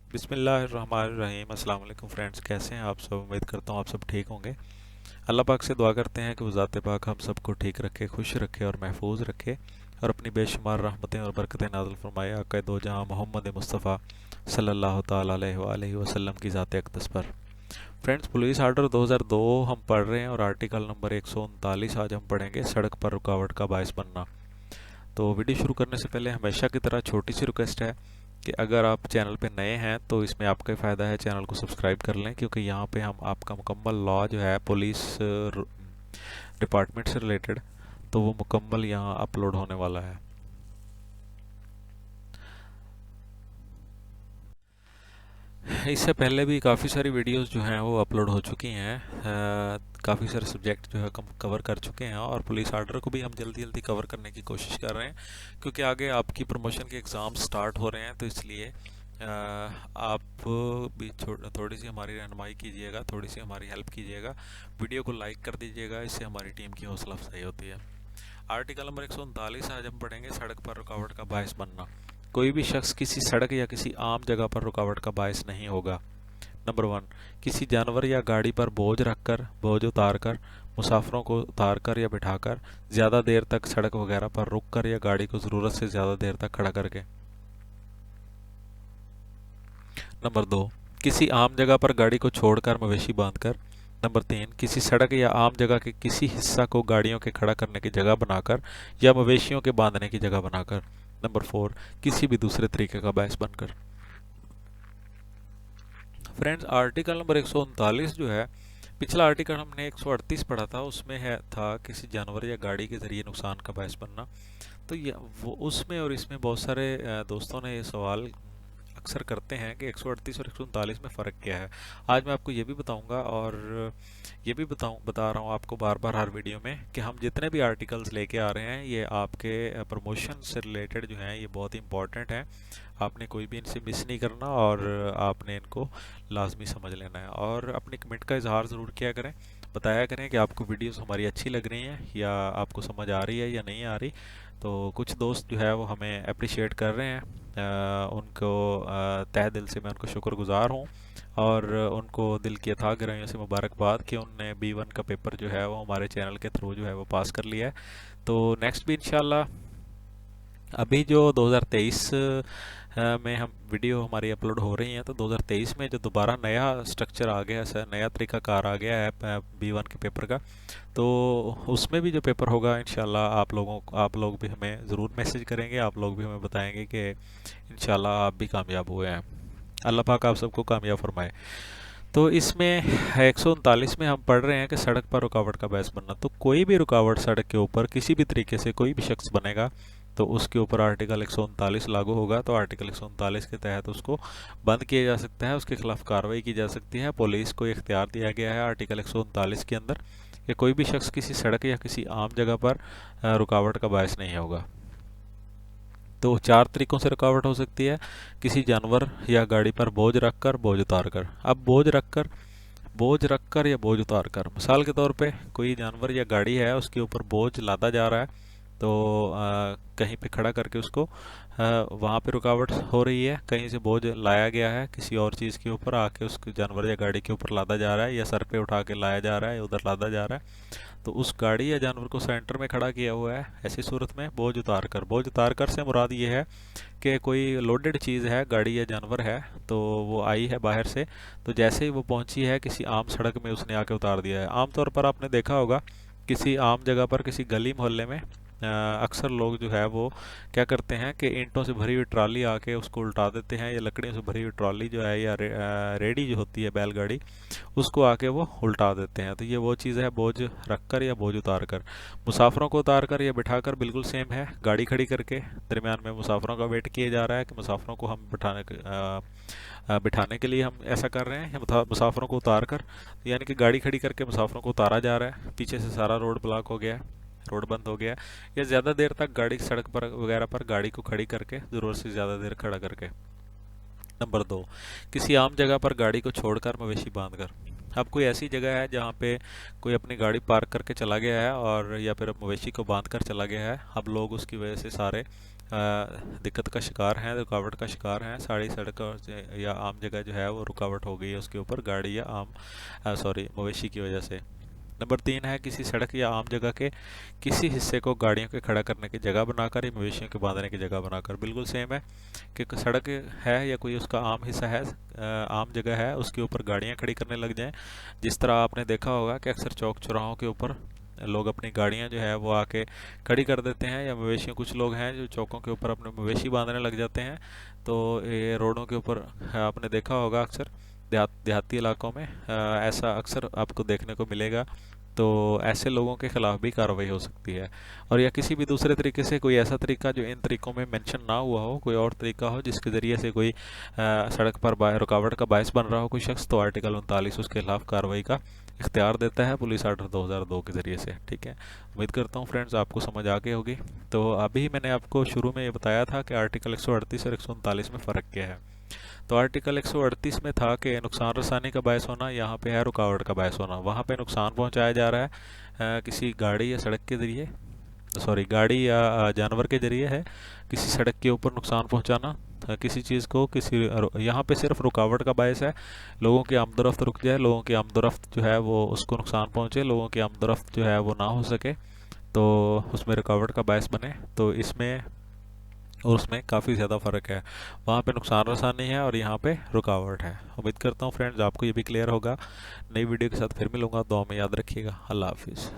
बिस्मिल्लाहिर्रहमानिर्रहीम। अस्सलाम वालेकुम फ्रेंड्स, कैसे हैं आप सब। उम्मीद करता हूँ आप सब ठीक होंगे। अल्लाह पाक से दुआ करते हैं कि वो ज़ात पाक हम सबको ठीक रखे, खुश रखे और महफूज रखे, और अपनी बेशुमार रहमतें और बरकतें नाज़िल फरमाए आक़ा दो जहां मोहम्मद मुस्तफ़ा सल्लल्लाहु ताला अलैहि वसल्लम की ज़ात अक़दस पर। फ्रेंड्स, पुलिस आर्डर 2002 हम पढ़ रहे हैं और आर्टिकल नंबर 139 आज हम पढ़ेंगे, सड़क पर रुकावट का बायस बनना। तो वीडियो शुरू करने से पहले हमेशा की तरह छोटी सी रिक्वेस्ट है कि अगर आप चैनल पे नए हैं तो इसमें आपका ही फ़ायदा है, चैनल को सब्सक्राइब कर लें, क्योंकि यहाँ पे हम आपका मुकम्मल लॉ जो है पुलिस डिपार्टमेंट से रिलेटेड, तो वो मुकम्मल यहाँ अपलोड होने वाला है। इससे पहले भी काफ़ी सारी वीडियोस जो हैं वो अपलोड हो चुकी हैं, काफ़ी सारे सब्जेक्ट जो है कवर कर चुके हैं, और पुलिस आर्डर को भी हम जल्दी जल्दी कवर करने की कोशिश कर रहे हैं, क्योंकि आगे आपकी प्रमोशन के एग्ज़ाम स्टार्ट हो रहे हैं। तो इसलिए आप भी थोड़ी सी हमारी रहनुमाई कीजिएगा, थोड़ी सी हमारी हेल्प कीजिएगा, वीडियो को लाइक कर दीजिएगा, इससे हमारी टीम की हौसला अफजाई होती है। आर्टिकल नंबर 139 आज हम पढ़ेंगे, सड़क पर रुकावट का बायस बनना। कोई भी शख्स किसी सड़क या किसी आम जगह पर रुकावट का बायस नहीं होगा। नंबर 1, किसी जानवर या गाड़ी पर बोझ रखकर, बोझ उतारकर, मुसाफिरों को उतारकर या बिठाकर, ज़्यादा देर तक सड़क वगैरह पर रुककर या गाड़ी को ज़रूरत से ज़्यादा देर तक खड़ा करके। नंबर 2, किसी आम जगह पर गाड़ी को छोड़कर मवेशी बांधकर। नंबर 3, किसी सड़क या आम जगह के किसी हिस्सा को गाड़ियों के खड़ा करने की जगह बनाकर या मवेशियों के बांधने की जगह बनाकर। नंबर 4, किसी भी दूसरे तरीके का बायस बनकर। फ्रेंड्स, आर्टिकल नंबर 139 जो है, पिछला आर्टिकल हमने 138 पढ़ा था, उसमें है था किसी जानवर या गाड़ी के ज़रिए नुकसान का बायस बनना। तो ये वो उसमें और इसमें बहुत सारे दोस्तों ने ये सवाल अक्सर करते हैं कि 138 और 139 में फ़र्क क्या है। आज मैं आपको ये भी बताऊंगा, और ये भी बता रहा हूँ आपको बार बार हर वीडियो में, कि हम जितने भी आर्टिकल्स लेके आ रहे हैं ये आपके प्रमोशन से रिलेटेड जो हैं, ये बहुत इंपॉर्टेंट हैं। आपने कोई भी इनसे मिस नहीं करना, और आपने इनको लाजमी समझ लेना है, और अपनी कमेंट का इजहार ज़रूर किया करें, बताया करें कि आपको वीडियोस हमारी अच्छी लग रही हैं या आपको समझ आ रही है या नहीं आ रही। तो कुछ दोस्त जो है वो हमें अप्रिशिएट कर रहे हैं, उनको तहे दिल से मैं उनको शुक्रगुजार हूँ, और उनको दिल की अथाह गहराइयों से मुबारकबाद कि उनने B1 का पेपर जो है वो हमारे चैनल के थ्रू जो है वो पास कर लिया है। तो नेक्स्ट भी इंशाल्लाह, अभी जो 2023 में हम वीडियो हमारी अपलोड हो रही हैं, तो 2023 में जो दोबारा नया स्ट्रक्चर आ गया है, नया तरीक़ाकार आ गया है B1 के पेपर का, तो उसमें भी जो पेपर होगा इंशाल्लाह आप लोग भी हमें ज़रूर मैसेज करेंगे, आप लोग भी हमें बताएंगे कि इंशाल्लाह आप भी कामयाब हुए हैं। अल्लाह पाक आप सबको कामयाब फरमाए। तो इसमें 139 में हम पढ़ रहे हैं कि सड़क पर रुकावट का बायस बनना। तो कोई भी रुकावट सड़क के ऊपर किसी भी तरीके से कोई भी शख्स बनेगा तो उसके ऊपर आर्टिकल 139 लागू होगा। तो आर्टिकल 139 के तहत उसको बंद किया जा सकता है, उसके खिलाफ कार्रवाई की जा सकती है। पुलिस को इख्तियार दिया गया है आर्टिकल 139 के अंदर कि कोई भी शख्स किसी सड़क या किसी आम जगह पर रुकावट का बायस नहीं होगा। तो 4 तरीक़ों से रुकावट हो सकती है, किसी जानवर या गाड़ी पर बोझ रखकर, बोझ उतारकर। अब बोझ रखकर या बोझ उतारकर, मिसाल के तौर पे कोई जानवर या गाड़ी है, उसके ऊपर बोझ लादा जा रहा है, तो कहीं पे खड़ा करके उसको वहाँ पे रुकावट हो रही है, कहीं से बोझ लाया गया है किसी और चीज़ के ऊपर, आके उस जानवर या गाड़ी के ऊपर लादा जा रहा है, या सर पे उठा के लाया जा रहा है, उधर लादा जा रहा है, तो उस गाड़ी या जानवर को सेंटर में खड़ा किया हुआ है। ऐसी सूरत में बोझ उतार कर से मुराद ये है कि कोई लोडेड चीज़ है, गाड़ी या जानवर है, तो वो आई है बाहर से, तो जैसे ही वो पहुंची है किसी आम सड़क में उसने आके उतार दिया है। आमतौर पर आपने देखा होगा किसी आम जगह पर, किसी गली मोहल्ले में अक्सर लोग जो है वो क्या करते हैं कि ईंटों से भरी हुई ट्राली आके उसको उल्टा देते हैं, या लकड़ियों से भरी हुई ट्राली जो है, या रेडी जो होती है बैलगाड़ी, उसको आके वो उल्टा देते हैं। तो ये वो चीज़ है, बोझ रखकर या बोझ उतार कर। मुसाफिरों को उतार कर या बिठाकर बिल्कुल सेम है, गाड़ी खड़ी करके दरमियान में मुसाफिरों का वेट किया जा रहा है कि मुसाफिरों को हम बिठाने के लिए हम ऐसा कर रहे हैं, या मुसाफिरों को उतार कर, यानी कि गाड़ी खड़ी करके मुसाफिरों को उतारा जा रहा है, पीछे से सारा रोड ब्लॉक हो गया, रोड बंद हो गया, या ज़्यादा देर तक गाड़ी सड़क पर वगैरह पर गाड़ी को खड़ी करके, ज़रूरत से ज़्यादा देर खड़ा करके। नंबर 2, किसी आम जगह पर गाड़ी को छोड़कर मवेशी बांधकर। अब कोई ऐसी जगह है जहाँ पे कोई अपनी गाड़ी पार्क करके चला गया है, और या फिर मवेशी को बांध कर चला गया है। अब लोग उसकी वजह से सारे दिक्कत का शिकार हैं, रुकावट का शिकार हैं। सारी सड़क या आम जगह जो है वो रुकावट हो गई है उसके ऊपर गाड़ी या सॉरी मवेशी की वजह से। नंबर 3 है किसी सड़क या आम जगह के किसी हिस्से को गाड़ियों के खड़ा करने की जगह बनाकर या मवेशियों के बांधने की जगह बनाकर। बिल्कुल सेम है कि सड़क है या कोई उसका आम हिस्सा है, आम जगह है, उसके ऊपर गाड़ियां खड़ी करने लग जाएं। जिस तरह आपने देखा होगा कि अक्सर चौक चौराहों के ऊपर लोग अपनी गाड़ियां जो है वो आके खड़ी कर देते हैं, या मवेशियों, कुछ लोग हैं जो चौकों के ऊपर अपने मवेशी बांधने लग जाते हैं। तो ये रोडों के ऊपर आपने देखा होगा अक्सर देहाती इलाकों में ऐसा अक्सर आपको देखने को मिलेगा। तो ऐसे लोगों के खिलाफ भी कार्रवाई हो सकती है। और या किसी भी दूसरे तरीके से कोई ऐसा तरीका जो इन तरीकों में मेंशन ना हुआ हो, कोई और तरीका हो जिसके ज़रिए से कोई सड़क पर रुकावट का बायस बन रहा हो कोई शख्स, तो आर्टिकल 39 उसके खिलाफ कार्रवाई का इख्तियार देता है पुलिस आर्डर 2002 के ज़रिए से। ठीक है, उम्मीद करता हूँ फ्रेंड्स आपको समझ आ गई होगी। तो अभी मैंने आपको शुरू में ये बताया था कि आर्टिकल 138 और 139 में फ़र्क क्या है। तो आर्टिकल 138 में था कि नुकसान रसानी का बायस होना, यहाँ पे है रुकावट का बायस होना। वहाँ पे नुकसान पहुँचाया जा रहा है किसी गाड़ी या सड़क के ज़रिए, सॉरी गाड़ी या जानवर के ज़रिए है किसी सड़क के ऊपर नुकसान पहुँचाना किसी चीज़ को, किसी यहाँ पे सिर्फ रुकावट का बायस है, लोगों की आमदोरफ्त रुक जाए, लोगों की आमदोरफ्त जो है वो उसको नुकसान पहुँचे, लोगों की आमदोरफ्त जो है वो ना हो सके, तो उसमें रुकावट का बायस बने। तो इसमें और उसमें काफ़ी ज़्यादा फ़र्क है। वहाँ पे नुकसान रसानी है और यहाँ पे रुकावट है। उम्मीद करता हूँ फ्रेंड्स आपको ये भी क्लियर होगा। नई वीडियो के साथ फिर मिलूँगा, दुआ में याद रखिएगा। अल्लाह हाफिज़।